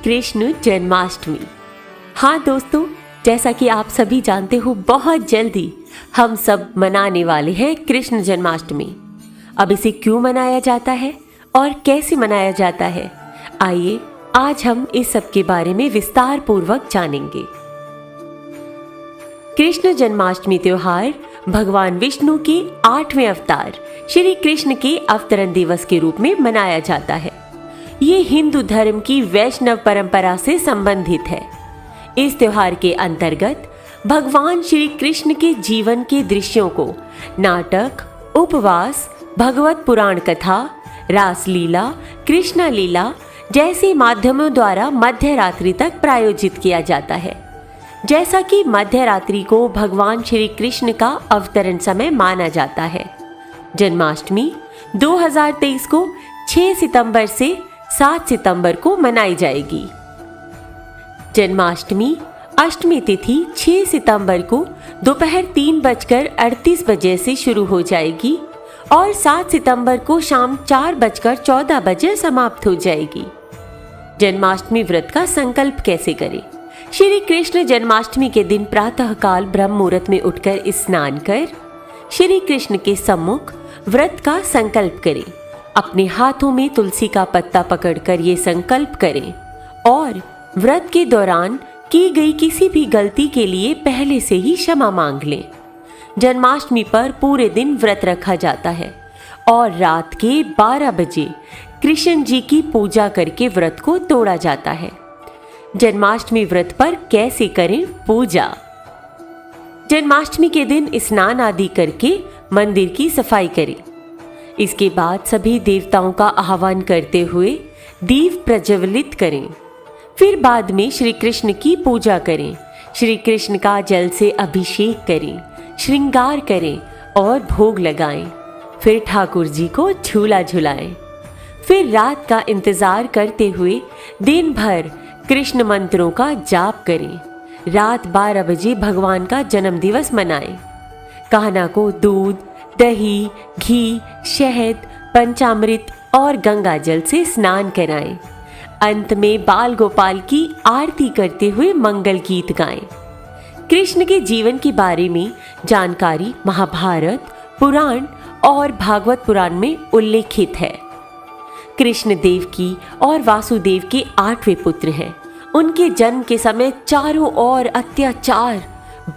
कृष्ण जन्माष्टमी। हाँ दोस्तों, जैसा कि आप सभी जानते हो, बहुत जल्दी हम सब मनाने वाले हैं कृष्ण जन्माष्टमी। अब इसे क्यों मनाया जाता है और कैसे मनाया जाता है, आइए आज हम इस सब के बारे में विस्तार पूर्वक जानेंगे। कृष्ण जन्माष्टमी त्योहार भगवान विष्णु के 8वें अवतार श्री कृष्ण के अवतरण दिवस के रूप में मनाया जाता है। ये हिंदू धर्म की वैष्णव परंपरा से संबंधित है। इस त्योहार के अंतर्गत भगवान श्री कृष्ण के जीवन के दृश्यों को नाटक, उपवास, भगवत पुराण कथा, रासलीला, कृष्ण लीला जैसे माध्यमों द्वारा मध्य रात्रि तक प्रायोजित किया जाता है। जैसा कि मध्य रात्रि को भगवान श्री कृष्ण का अवतरण समय माना जाता है। जन्माष्टमी 2023 को 6 सितंबर से 7 सितंबर को मनाई जाएगी। जन्माष्टमी अष्टमी तिथि 6 सितंबर को दोपहर 3:38 से शुरू हो जाएगी और 7 सितंबर को शाम 4:14 समाप्त हो जाएगी। जन्माष्टमी व्रत का संकल्प कैसे करें? श्री कृष्ण जन्माष्टमी के दिन प्रातःकाल ब्रह्म मुहूर्त में उठकर स्नान कर श्री कृष्ण के सम्मुख व्रत का संकल्प करें। अपने हाथों में तुलसी का पत्ता पकड़कर ये संकल्प करें और व्रत के दौरान की गई किसी भी गलती के लिए पहले से ही क्षमा मांग लें। जन्माष्टमी पर पूरे दिन व्रत रखा जाता है और रात के 12 बजे कृष्ण जी की पूजा करके व्रत को तोड़ा जाता है। जन्माष्टमी व्रत पर कैसे करें पूजा? जन्माष्टमी के दिन स्नान आदि करके मंदिर की सफाई करें। इसके बाद सभी देवताओं का आह्वान करते हुए दीप प्रज्वलित करें। फिर बाद में श्री कृष्ण की पूजा करें। श्री कृष्ण का जल से अभिषेक करें, श्रृंगार करें और भोग लगाएं। फिर ठाकुर जी को झूला झुलाएं। फिर रात का इंतजार करते हुए दिन भर कृष्ण मंत्रों का जाप करें। रात 12 बजे भगवान का जन्म दिवस मनाएं। कान्हा को दूध, दही, घी, शहद, पंचामृत और गंगा जल से स्नान कराएं। अंत में बाल गोपाल की आरती करते हुए मंगल गीत गाएं। कृष्ण के जीवन के बारे में जानकारी महाभारत, पुराण और भागवत पुराण में उल्लेखित है। कृष्ण देवकी और वासुदेव के 8वें पुत्र हैं। उनके जन्म के समय चारों ओर अत्याचार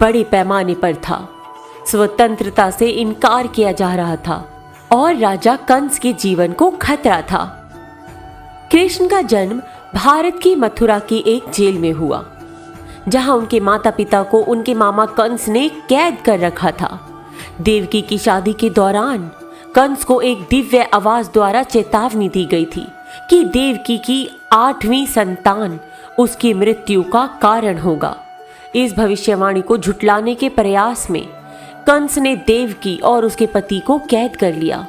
बड़े पैमाने पर था। स्वतंत्रता से इनकार किया जा रहा था और राजा कंस के जीवन को खतरा था। कृष्ण का जन्म भारत की मथुरा की एक जेल में हुआ, जहां उनके माता पिता को उनके मामा कंस ने कैद कर रखा था। देवकी की शादी के दौरान कंस को एक दिव्य आवाज द्वारा चेतावनी दी गई थी कि देवकी की 8वीं संतान उसकी मृत्यु का कारण होगा। इस भविष्यवाणी को झुटलाने के प्रयास में कंस ने देवकी और उसके पति को कैद कर लिया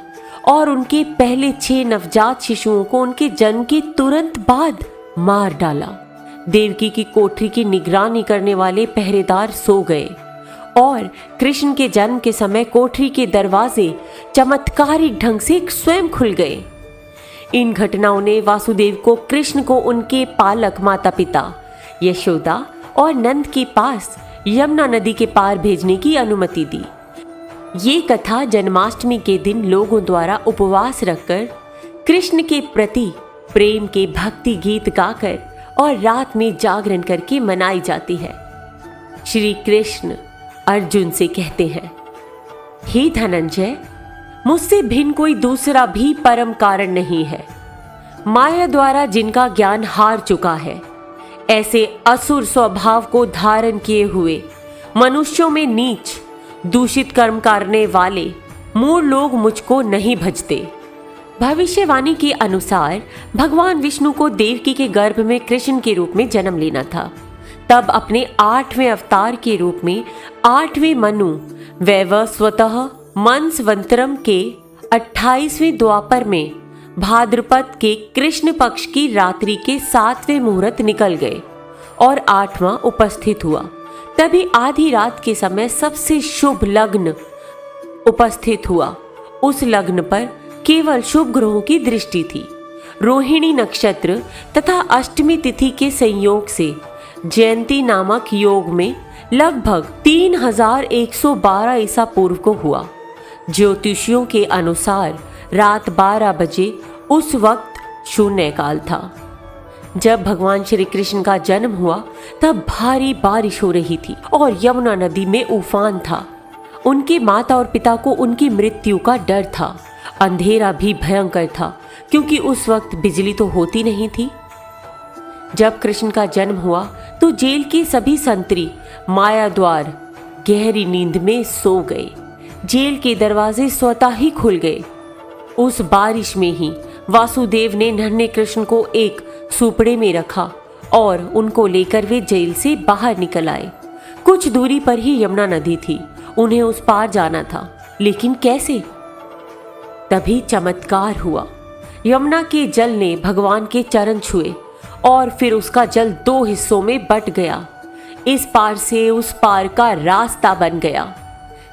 और उनके पहले 6 नवजात शिशुओं को उनके जन्म के तुरंत बाद मार डाला। देवकी की कोठरी की निगरानी करने वाले पहरेदार सो गए और कृष्ण के जन्म के समय कोठरी के दरवाजे चमत्कारिक ढंग से स्वयं खुल गए। इन घटनाओं ने वासुदेव को कृष्ण को उनके पालक माता पिता यशोदा और नंद के पास यमुना नदी के पार भेजने की अनुमति दी। ये कथा जन्माष्टमी के दिन लोगों द्वारा उपवास रखकर कृष्ण के प्रति प्रेम के भक्ति गीत गाकर और रात में जागरण करके मनाई जाती है। श्री कृष्ण अर्जुन से कहते हैं, हे धनंजय, मुझसे भिन्न कोई दूसरा भी परम कारण नहीं है। माया द्वारा जिनका ज्ञान हार चुका है, ऐसे असुर स्वभाव को धारण किए हुए मनुष्यों में नीच दूषित कर्म करने वाले मूढ़ लोग मुझको नहीं भजते। भविष्यवाणी के अनुसार भगवान विष्णु को देवकी के गर्भ में कृष्ण के रूप में जन्म लेना था। तब अपने 8वें अवतार के रूप में 8वें मनु वैवस्वतः मनस्वंतरम के 28वें द्वापर में भाद्रपद के कृष्ण पक्ष की रात्रि के 7वें मुहूर्त निकल गए और 8वां उपस्थित हुआ। तभी आधी रात के समय सबसे शुभ लग्न उपस्थित हुआ। उस लग्न पर केवल शुभ ग्रहों की दृष्टि थी। रोहिणी नक्षत्र तथा अष्टमी तिथि के संयोग से जयंती नामक योग में लगभग 3112 ईसा पूर्व को हुआ। ज्योतिषियों के अनुसार रात 12 बजे उस वक्त शून्य काल था। जब भगवान श्री कृष्ण का जन्म हुआ तब भारी बारिश हो रही थी और यमुना नदी में उफान था। उनके माता और पिता को उनकी मृत्यु का डर था। अंधेरा भी भयंकर था क्योंकि उस वक्त बिजली तो होती नहीं थी। जब कृष्ण का जन्म हुआ तो जेल के सभी संतरी माया द्वार गहरी नींद में सो गए। जेल के दरवाजे स्वतः ही खुल गए। उस बारिश में ही वासुदेव ने नन्हे कृष्ण को एक सुपड़े में रखा और उनको लेकर वे जेल से बाहर निकल आए। कुछ दूरी पर ही यमुना नदी थी। उन्हें उस पार जाना था, लेकिन कैसे? तभी चमत्कार हुआ। यमुना के जल ने भगवान के चरण छुए और फिर उसका जल 2 हिस्सों में बट गया। इस पार से उस पार का रास्ता बन गया।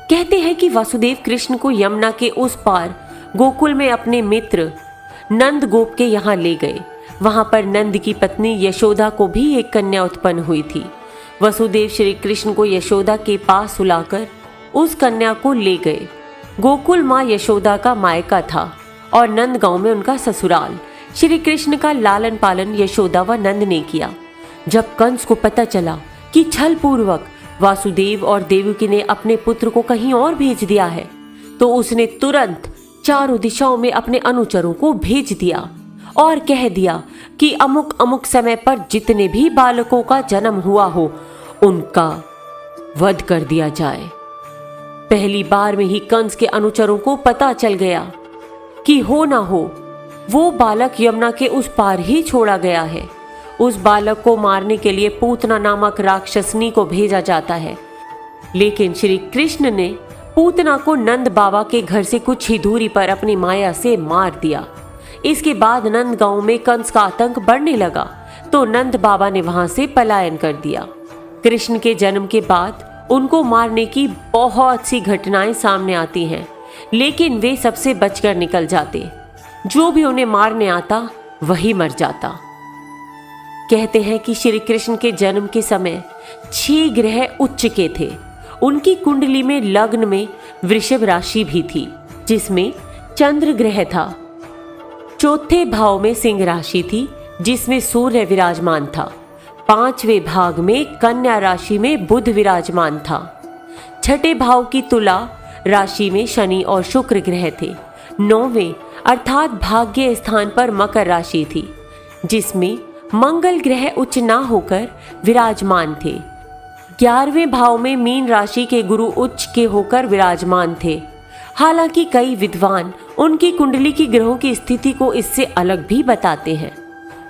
कहते हैं कि वासुदेव कृष्ण को यमुना के उस पार गोकुल में अपने मित्र नंद गोप के यहाँ ले गए। वहां पर नंद की पत्नी यशोदा को भी एक कन्या उत्पन्न हुई थी। वसुदेव श्री कृष्ण को यशोदा के पास सुलाकर उस कन्या को ले गए। गोकुल माँ यशोदा का मायका था और नंद गांव में उनका ससुराल। श्री कृष्ण का लालन पालन यशोदा व नंद ने किया। जब कंस को पता चला कि छल पूर्वक वासुदेव और देवकी ने अपने पुत्र को कहीं और भेज दिया है, तो उसने तुरंत चारों दिशाओं में अपने अनुचरों को भेज दिया और कह दिया कि अमुक अमुक समय पर जितने भी बालकों का जन्म हुआ हो उनका वध कर दिया जाए। पहली बार में ही कंस के अनुचरों को पता चल गया कि हो ना हो वो बालक यमुना के उस पार ही छोड़ा गया है। उस बालक को मारने के लिए पूतना नामक राक्षसनी को भेजा जाता है, लेकिन श्री कृष्ण ने पूतना को नंद बाबा के घर से कुछ ही दूरी पर अपनी माया से मार दिया। इसके बाद नंद गांव में कंस का आतंक बढ़ने लगा तो नंद बाबा ने वहां से पलायन कर दिया। कृष्ण के जन्म के बाद उनको मारने की बहुत सी घटनाएं सामने आती हैं, लेकिन वे सबसे बचकर निकल जाते। जो भी उन्हें मारने आता वही मर जाता। कहते हैं कि श्री कृष्ण के जन्म के समय 6 ग्रह उच्च के थे। उनकी कुंडली में लग्न में वृषभ राशि भी थी, जिसमें चंद्र ग्रह था। चौथे भाव में सिंह राशि थी, जिसमें सूर्य विराजमान था। 5वें भाग में कन्या राशि में बुध विराजमान था। 6ठे भाव की तुला राशि में शनि और शुक्र ग्रह थे। 9वें अर्थात भाग्य स्थान पर मकर राशि थी, जिसमें मंगल ग्रह उच्च ना होकर विराजमान थे। 11वें भाव में मीन राशि के गुरु उच्च के होकर विराजमान थे। हालांकि कई विद्वान उनकी कुंडली की ग्रहों की स्थिति को इससे अलग भी बताते हैं।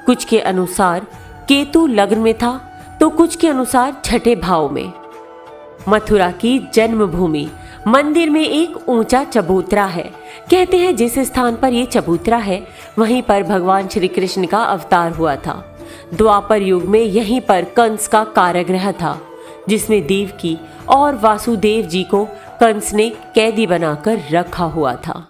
कुछ के अनुसार केतु लग्न में था तो कुछ के अनुसार 6ठे भाव में। मथुरा की जन्मभूमि मंदिर में एक ऊंचा चबूतरा है। कहते हैं जिस स्थान पर यह चबूतरा है वहीं पर भगवान श्री कृष्ण का अवतार हुआ था। द्वापर युग में यहीं पर कंस का कारागृह था, जिसमें देवकी और वासुदेव जी को कंस ने कैदी बनाकर रखा हुआ था।